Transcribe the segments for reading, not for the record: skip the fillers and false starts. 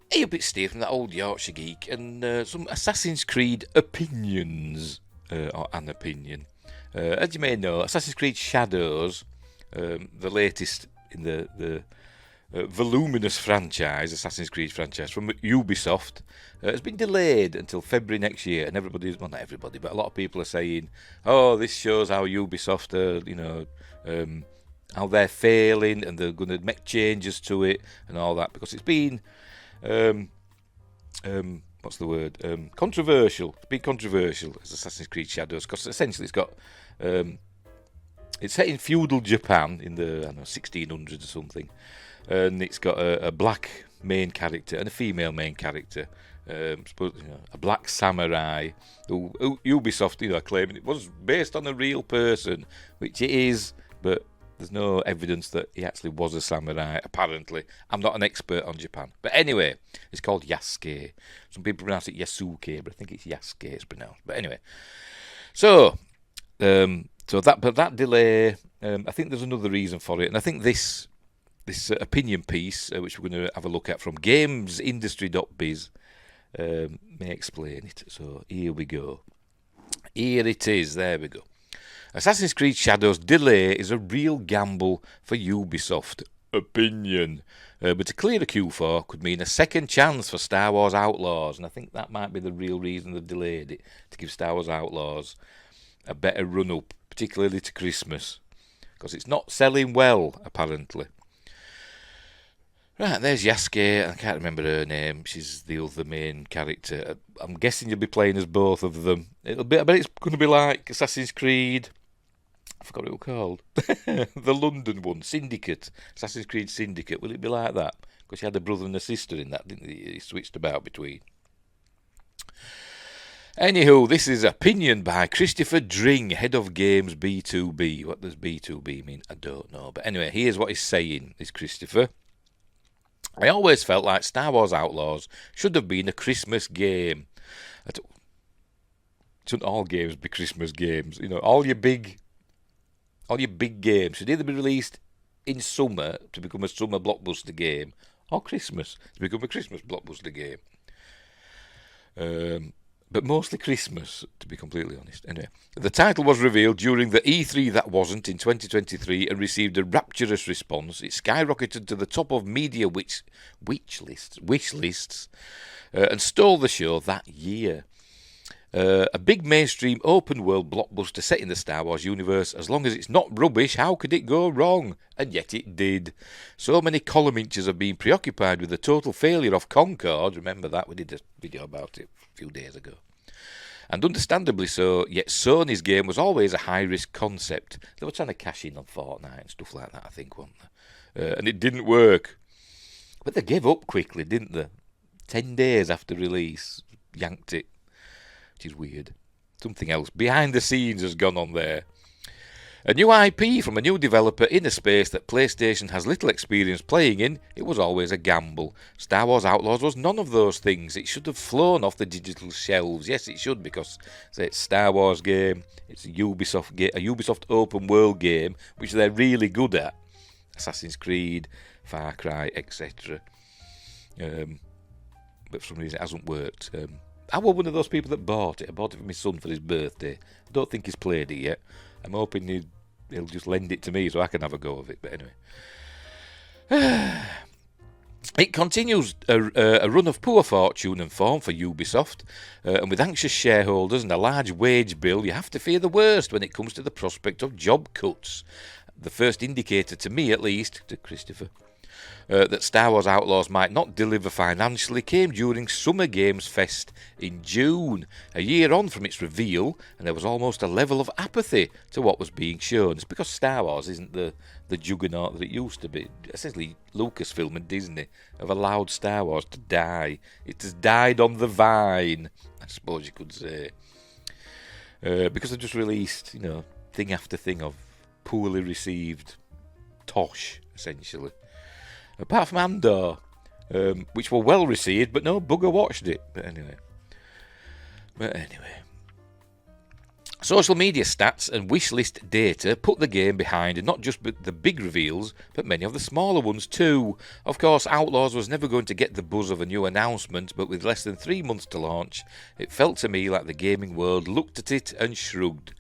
Hey up, it's Steve from that old Yorkshire geek, and some Assassin's Creed opinions, or an opinion. As you may know, Assassin's Creed Shadows, the latest in the voluminous franchise, Assassin's Creed franchise from Ubisoft, has been delayed until February next year. And everybody's, well, not everybody, but a lot of people are saying, "Oh, this shows how Ubisoft are, how they're failing, and they're going to make changes to it and all that," because it's been um, what's the word? Controversial. It's been controversial as Assassin's Creed Shadows because essentially it's set in feudal Japan in the 1600s or something, and it's got a black main character and a female main character. A black samurai who Ubisoft, are claiming it was based on a real person, which it is, but there's no evidence that he actually was a samurai, apparently. I'm not an expert on Japan. But anyway, it's called Yasuke. Some people pronounce it Yasuke, but I think it's Yasuke it's pronounced. But anyway. So that delay, I think there's another reason for it. And I think this opinion piece, which we're going to have a look at from gamesindustry.biz, may explain it. So here we go. Here it is. There we go. Assassin's Creed Shadows delay is a real gamble for Ubisoft. Opinion. But a clearer Q4 could mean a second chance for Star Wars Outlaws, and I think that might be the real reason they've delayed it, to give Star Wars Outlaws a better run-up, particularly to Christmas, because it's not selling well, apparently. Right, there's Yasuke. I can't remember her name. She's the other main character. I'm guessing you'll be playing as both of them. I bet it's going to be like Assassin's Creed. I forgot what it was called. The London one, Syndicate. Assassin's Creed Syndicate. Will it be like that? Because you had a brother and a sister in that, didn't you? You switched about between. Anywho, this is opinion by Christopher Dring, head of games B2B. What does B2B mean? I don't know. But anyway, here's what he's saying, is Christopher. I always felt like Star Wars Outlaws should have been a Christmas game. Shouldn't all games be Christmas games? All your big games should either be released in summer to become a summer blockbuster game, or Christmas to become a Christmas blockbuster game. But mostly Christmas, to be completely honest. Anyway, the title was revealed during the E3 that wasn't in 2023 and received a rapturous response. It skyrocketed to the top of media wish lists, and stole the show that year. A big mainstream open world blockbuster set in the Star Wars universe. As long as it's not rubbish, how could it go wrong? And yet it did. So many column inches have been preoccupied with the total failure of Concorde. Remember that? We did a video about it a few days ago. And understandably so, yet Sony's game was always a high-risk concept. They were trying to cash in on Fortnite and stuff like that, I think, weren't they? And it didn't work. But they gave up quickly, didn't they? 10 days after release, yanked it. Which is weird. Something else behind the scenes has gone on there. A new IP from a new developer in a space that PlayStation has little experience playing in, it was always a gamble. Star Wars Outlaws was none of those things. It should have flown off the digital shelves. Yes, it should, because it's a Star Wars game, it's a Ubisoft open world game, which they're really good at. Assassin's Creed, Far Cry, etc. But for some reason it hasn't worked. I was one of those people that bought it. I bought it for my son for his birthday. I don't think he's played it yet. I'm hoping he'll just lend it to me so I can have a go of it. But anyway. It continues a run of poor fortune and form for Ubisoft. And with anxious shareholders and a large wage bill, you have to fear the worst when it comes to the prospect of job cuts. The first indicator, to me at least, to Christopher, that Star Wars Outlaws might not deliver financially came during Summer Games Fest in June, a year on from its reveal, and there was almost a level of apathy to what was being shown. It's because Star Wars isn't the juggernaut that it used to be. Essentially, Lucasfilm and Disney have allowed Star Wars to die. It has died on the vine, I suppose you could say. Because they've just released, thing after thing of poorly received tosh, essentially. Apart from Andor, which were well received, but no bugger watched it. But anyway. Social media stats and wishlist data put the game behind not just the big reveals, but many of the smaller ones too. Of course, Outlaws was never going to get the buzz of a new announcement, but with less than 3 months to launch, it felt to me like the gaming world looked at it and shrugged.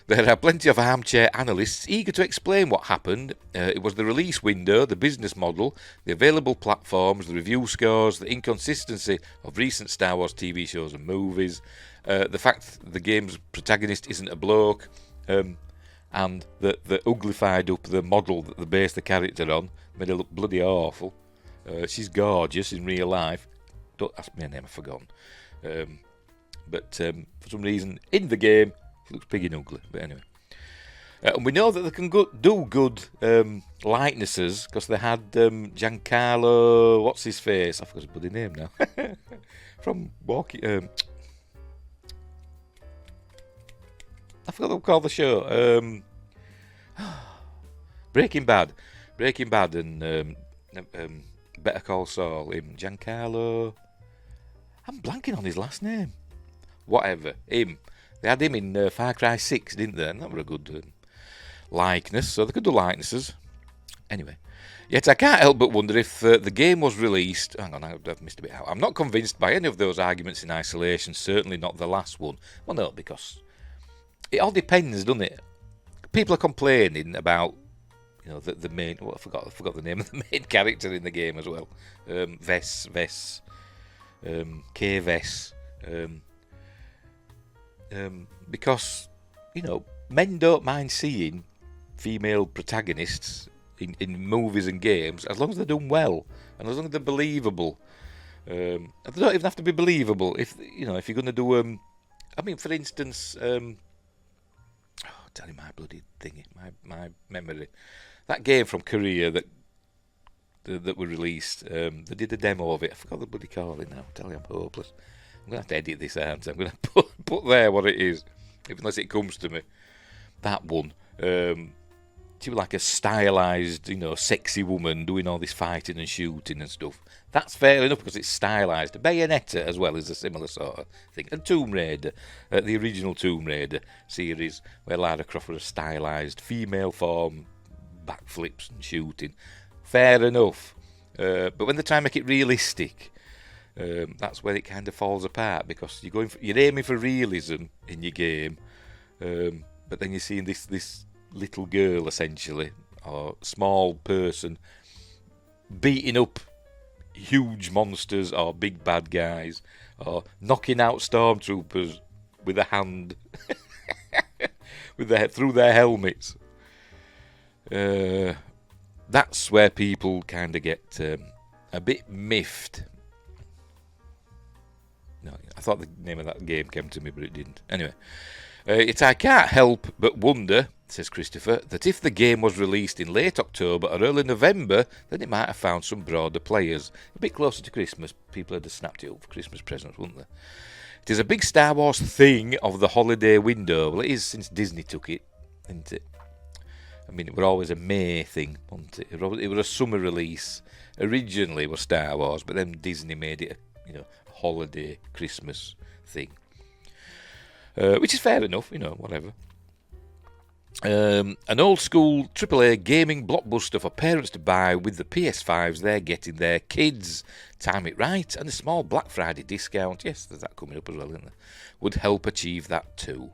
There are plenty of armchair analysts eager to explain what happened. It was the release window, the business model, the available platforms, the review scores, the inconsistency of recent Star Wars TV shows and movies, the fact the game's protagonist isn't a bloke, and that they uglified up the model that they based the character on, made her look bloody awful. She's gorgeous in real life. Don't ask me her name, I've forgotten. But for some reason, in the game, she looks big and ugly. But anyway. And we know that they can do good likenesses, because they had Giancarlo, what's his face? I forgot his bloody name now. From Walking... I forgot what they call the show. Breaking Bad and Better Call Saul. Him, Giancarlo. I'm blanking on his last name. Whatever, him. They had him in Far Cry 6, didn't they? And that were a good likeness, so they could do likenesses. Anyway, yet I can't help but wonder if the game was released... Hang on, I've missed a bit out. I'm not convinced by any of those arguments in isolation, certainly not the last one. Well, no, because it all depends, doesn't it? People are complaining about, you know, the main... Well, I forgot the name of the main character in the game as well. Vess, K-Vess... because, you know, men don't mind seeing female protagonists in movies and games as long as they're done well and as long as they're believable. They don't even have to be believable. If you're going to do I mean, for instance, tell you my bloody thingy, my memory. That game from Korea that were released. They did a demo of it. I forgot the bloody call it now. Tell you, I'm hopeless. I'm going to have to edit this out. I'm going to put there what it is, unless it comes to me. That one. She was like a stylised, sexy woman doing all this fighting and shooting and stuff. That's fair enough because it's stylised. Bayonetta as well is a similar sort of thing. And Tomb Raider, the original Tomb Raider series, where Lara Croft was a stylised female form, backflips and shooting. Fair enough. But when they try and make it realistic... that's where it kind of falls apart, because you're aiming for realism in your game, but then you're seeing this little girl essentially, or small person, beating up huge monsters or big bad guys, or knocking out stormtroopers with a hand, through their helmets. That's where people kind of get a bit miffed. No, I thought the name of that game came to me, but it didn't. Anyway, I can't help but wonder, says Christopher, that if the game was released in late October or early November, then it might have found some broader players. A bit closer to Christmas, people would have snapped it up for Christmas presents, wouldn't they? It is a big Star Wars thing of the holiday window. Well, it is since Disney took it, isn't it? I mean, it was always a May thing, wasn't it? It was a summer release. Originally it was Star Wars, but then Disney made it a, holiday Christmas thing, which is fair enough, whatever. An old school AAA gaming blockbuster for parents to buy with the PS5s they're getting their kids. Time it right, and a small Black Friday discount, yes, there's that coming up as well, isn't there? Would help achieve that too.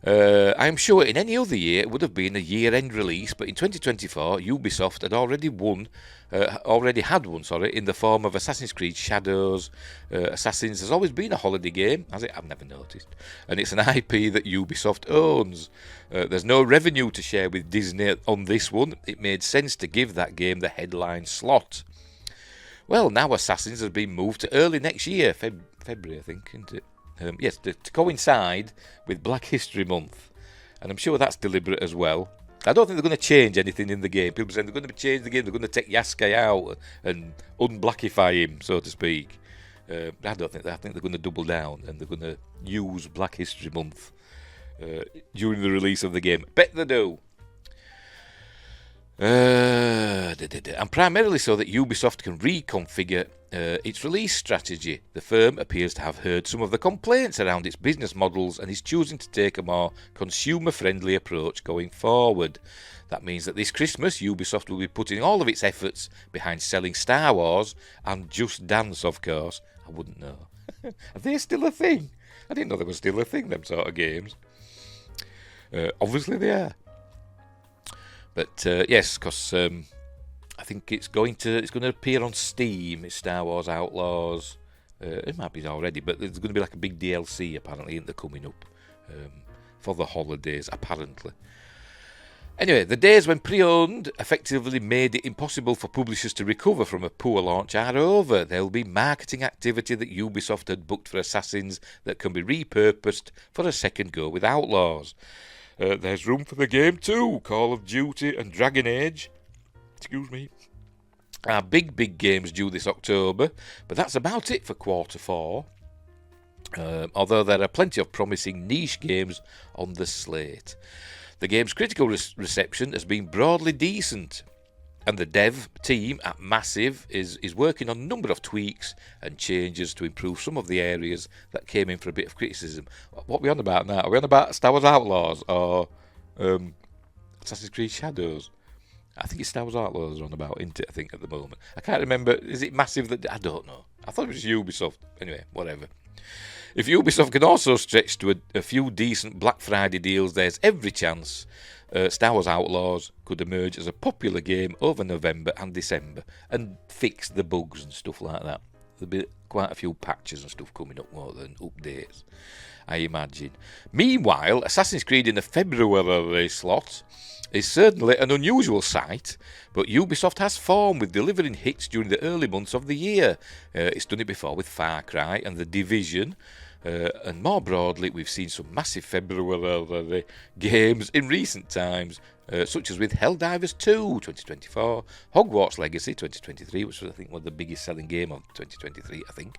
I'm sure in any other year it would have been a year-end release, but in 2024 Ubisoft had already had one in the form of Assassin's Creed Shadows. Assassins has always been a holiday game, has it? I've never noticed. And it's an IP that Ubisoft owns. There's no revenue to share with Disney on this one. It made sense to give that game the headline slot. Well, now Assassins has been moved to early next year, February I think, isn't it? Yes, to coincide with Black History Month. And I'm sure that's deliberate as well. I don't think they're going to change anything in the game. People say they're going to change the game, they're going to take Yasuke out and unblackify him, so to speak. I don't think that. I think they're going to double down and they're going to use Black History Month during the release of the game. Bet they do. And primarily so that Ubisoft can reconfigure its release strategy. The firm appears to have heard some of the complaints around its business models and is choosing to take a more consumer-friendly approach going forward. That means that this Christmas, Ubisoft will be putting all of its efforts behind selling Star Wars and Just Dance, of course. I wouldn't know. Are they still a thing? I didn't know they were still a thing, them sort of games. Obviously they are. But yes, because I think it's going to appear on Steam. It's Star Wars Outlaws. It might be already, but there's going to be like a big DLC apparently, isn't there, coming up for the holidays apparently. Anyway, the days when pre-owned effectively made it impossible for publishers to recover from a poor launch are over. There will be marketing activity that Ubisoft had booked for Assassins that can be repurposed for a second go with Outlaws. There's room for the game too. Call of Duty and Dragon Age. Excuse me. Are big games due this October, but that's about it for quarter 4. Although there are plenty of promising niche games on the slate. The game's critical reception has been broadly decent, and the dev team at Massive is working on a number of tweaks and changes to improve some of the areas that came in for a bit of criticism. What are we on about now? Are we on about Star Wars Outlaws or Assassin's Creed Shadows? I think it's Star Wars Outlaws are on about, isn't it, I think, at the moment. I can't remember. Is it Massive that... I don't know. I thought it was Ubisoft. Anyway, whatever. If Ubisoft can also stretch to a few decent Black Friday deals, there's every chance Star Wars Outlaws could emerge as a popular game over November and December and fix the bugs and stuff like that. There'll be quite a few patches and stuff coming up more than updates, I imagine. Meanwhile, Assassin's Creed in the February slot is certainly an unusual sight, but Ubisoft has form with delivering hits during the early months of the year. It's done it before with Far Cry and The Division, and more broadly, we've seen some massive February games in recent times, such as with Helldivers 2 2024, Hogwarts Legacy 2023, which was I think one of the biggest selling game of 2023, I think,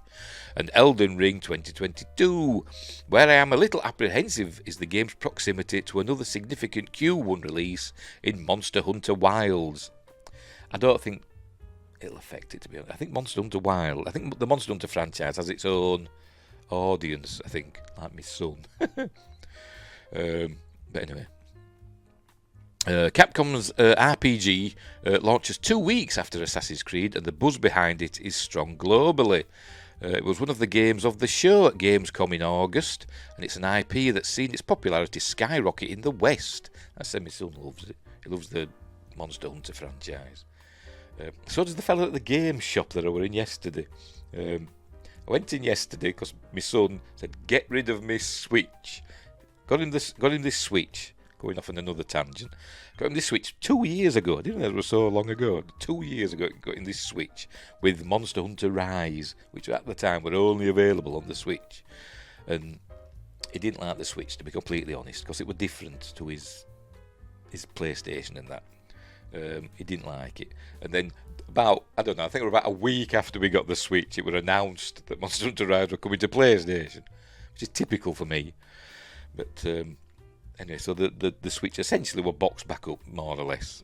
and Elden Ring 2022. Where I am a little apprehensive is the game's proximity to another significant Q1 release in Monster Hunter Wilds. I don't think it'll affect it, to be honest. I think I think the Monster Hunter franchise has its own audience, I think, like my son. But anyway, Capcom's RPG launches 2 weeks after Assassin's Creed, and the buzz behind it is strong globally. It was one of the games of the show at Gamescom in August, and it's an IP that's seen its popularity skyrocket in the West. I said my son loves it. He loves the Monster Hunter franchise. So does the fellow at the game shop that I were in yesterday. I went in yesterday because my son said, "Get rid of my Switch." Got him this Switch. Going off on another tangent. Got him this Switch 2 years ago. I didn't know it was so long ago. 2 years ago, got him this Switch with Monster Hunter Rise, which at the time were only available on the Switch. And he didn't like the Switch, to be completely honest, because it was different to his PlayStation and that. He didn't like it. And then I think it was about a week after we got the Switch, it was announced that Monster Hunter Rise were coming to PlayStation, which is typical for me. But anyway, so the Switch essentially were boxed back up, more or less.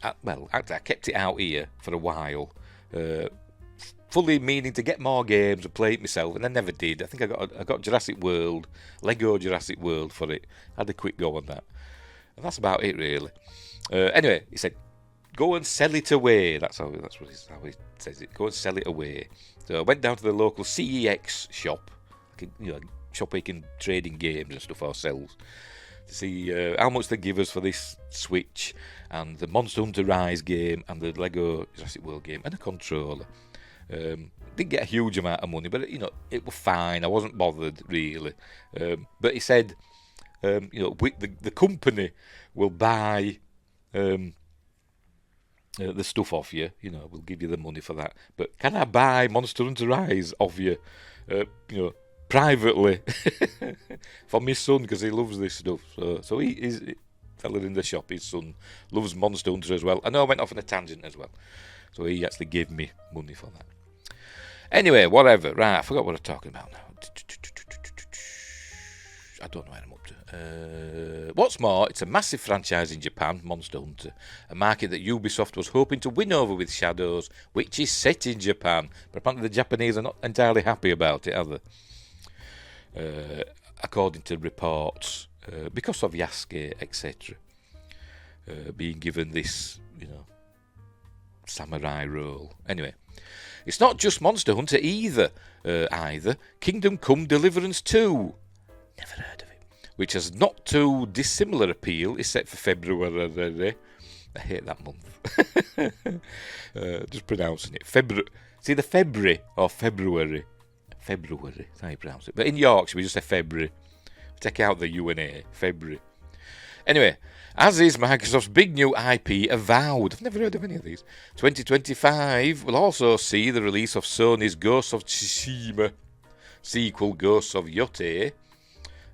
I kept it out here for a while, fully meaning to get more games and play it myself, and I never did. I think I got Jurassic World, Lego Jurassic World for it. I had a quick go on that. And that's about it, really. Anyway, he said, "Go and sell it away." That's how he says it. Go and sell it away. So I went down to the local CEX shop, shop where you can trade in games and stuff ourselves, to see how much they give us for this Switch and the Monster Hunter Rise game and the Lego Jurassic World game and a controller. Didn't get a huge amount of money, but it was fine. I wasn't bothered really. But he said, the company will buy the stuff off you. We'll give you the money for that. But can I buy Monster Hunter Rise off you? Privately for my son, because he loves this stuff. So he's fella in the shop. His son loves Monster Hunter as well. I know I went off on a tangent as well. So he actually gave me money for that. Anyway, whatever. Right, I forgot what I'm talking about now. I don't know what I'm up to. What's more, it's a massive franchise in Japan, Monster Hunter, a market that Ubisoft was hoping to win over with Shadows, which is set in Japan. But apparently the Japanese are not entirely happy about it, are they? According to reports, because of Yasuke, etc., being given this, samurai role. Anyway, it's not just Monster Hunter either. Kingdom Come Deliverance 2. Never heard of it. Which has not too dissimilar appeal, is set for February. I hate that month. Just pronouncing it. It's either February or February. February, that's how you pronounce it. But in Yorkshire, we just say February. Take out the U and A. February. Anyway, as is Microsoft's big new IP, Avowed. I've never heard of any of these. 2025 will also see the release of Sony's Ghosts of Tsushima sequel, Ghosts of Yotei,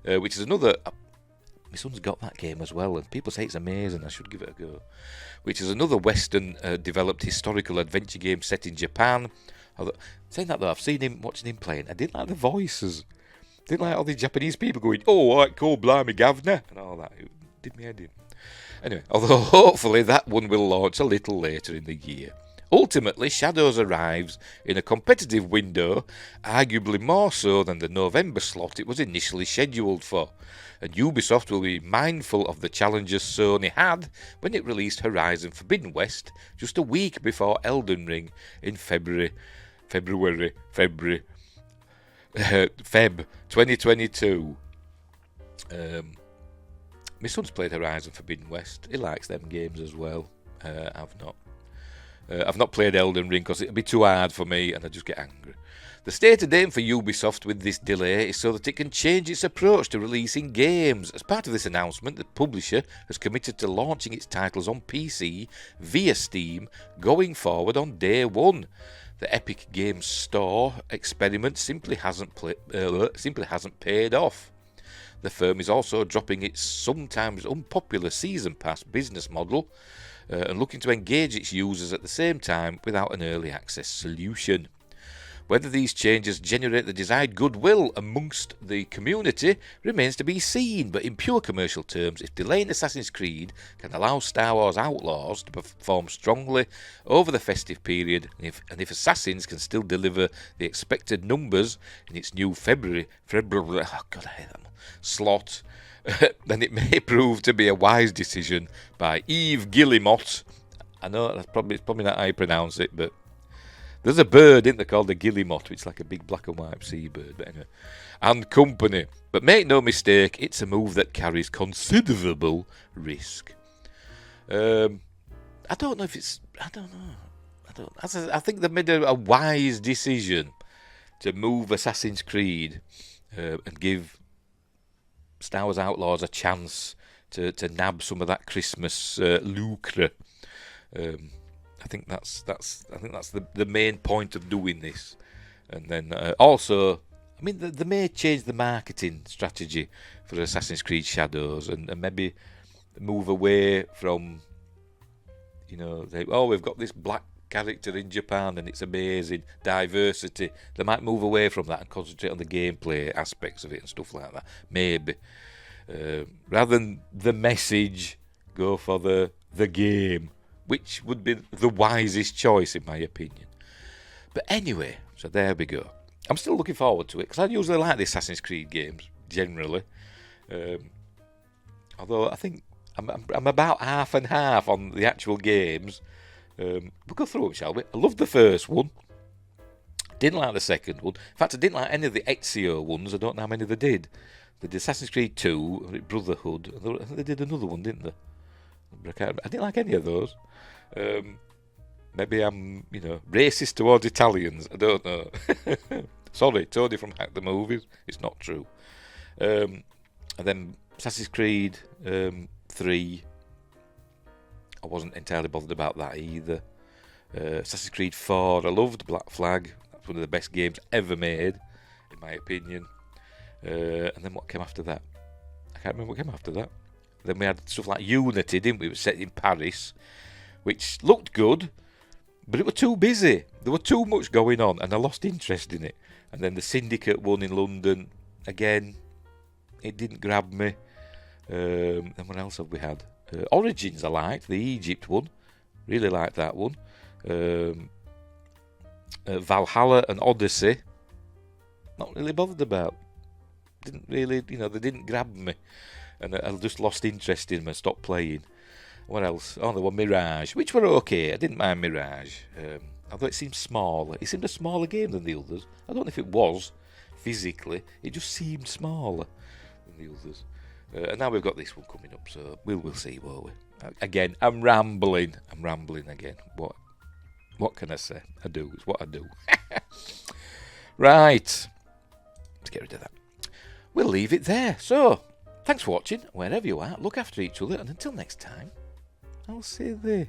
which is another... my son's got that game as well, and people say it's amazing. I should give it a go. Which is another Western-developed historical adventure game set in Japan. Saying that though, I've seen him, watching him playing. I didn't like the voices. Didn't like all these Japanese people going, "Oh, right, cool, blimey, governor," and all that. It did me head in. Anyway, although hopefully that one will launch a little later in the year. Ultimately, Shadows arrives in a competitive window, arguably more so than the November slot it was initially scheduled for, and Ubisoft will be mindful of the challenges Sony had when it released Horizon Forbidden West just a week before Elden Ring in Feb 2022. My son's played Horizon Forbidden West. He likes them games as well. I've not. I've not played Elden Ring because it'd be too hard for me and I just get angry. The stated aim for Ubisoft with this delay is so that it can change its approach to releasing games. As part of this announcement, the publisher has committed to launching its titles on PC via Steam going forward on day one. The Epic Games Store experiment simply hasn't paid off. The firm is also dropping its sometimes unpopular Season Pass business model and looking to engage its users at the same time without an early access solution. Whether these changes generate the desired goodwill amongst the community remains to be seen, but in pure commercial terms, if delaying Assassin's Creed can allow Star Wars Outlaws to perform strongly over the festive period, and if Assassins can still deliver the expected numbers in its new February slot, then it may prove to be a wise decision by Yves Guillemot. I know it's probably not how you pronounce it, but there's a bird, isn't there, called the guillemot, which is like a big black and white seabird, but anyway, and company. But make no mistake, it's a move that carries considerable risk. I don't know if it's... I think they made a wise decision to move Assassin's Creed and give Star Wars Outlaws a chance to nab some of that Christmas lucre. I think that's the main point of doing this, and then also, I mean, they may change the marketing strategy for Assassin's Creed Shadows and maybe move away from, we've got this black character in Japan and it's amazing diversity. They might move away from that and concentrate on the gameplay aspects of it and stuff like that. Maybe rather than the message, go for the game, which would be the wisest choice in my opinion. But anyway, so there we go. I'm still looking forward to it because I usually like the Assassin's Creed games generally. Although I think I'm about half and half on the actual games. We'll go through them, shall we? I loved the first one. Didn't like the second one. In fact, I didn't like any of the Ezio ones. I don't know how many they did. They did Assassin's Creed 2, Brotherhood. I think they did another one, didn't they? I didn't like any of those. Maybe I'm, racist towards Italians. I don't know. Sorry, Tony from Hack the Movies. It's not true. And then Assassin's Creed 3. I wasn't entirely bothered about that either. Assassin's Creed 4. I loved Black Flag. That's one of the best games ever made, in my opinion. And then what came after that? I can't remember what came after that. Then we had stuff like Unity, didn't we? It was set in Paris, which looked good, but it was too busy. There was too much going on, and I lost interest in it. And then the Syndicate one in London, again, it didn't grab me. And what else have we had? Origins I liked, the Egypt one. Really liked that one. Valhalla and Odyssey. Not really bothered about. Didn't really, they didn't grab me. And I just lost interest in them and stopped playing. What else? Oh, there were Mirage, which were okay. I didn't mind Mirage. Although it seemed smaller. It seemed a smaller game than the others. I don't know if it was physically. It just seemed smaller than the others. And now we've got this one coming up, so we'll see, won't we? Again, I'm rambling again. What can I say? I do. It's what I do. Right. Let's get rid of that. We'll leave it there. So, thanks for watching. Wherever you are, look after each other. And until next time, I'll see you there.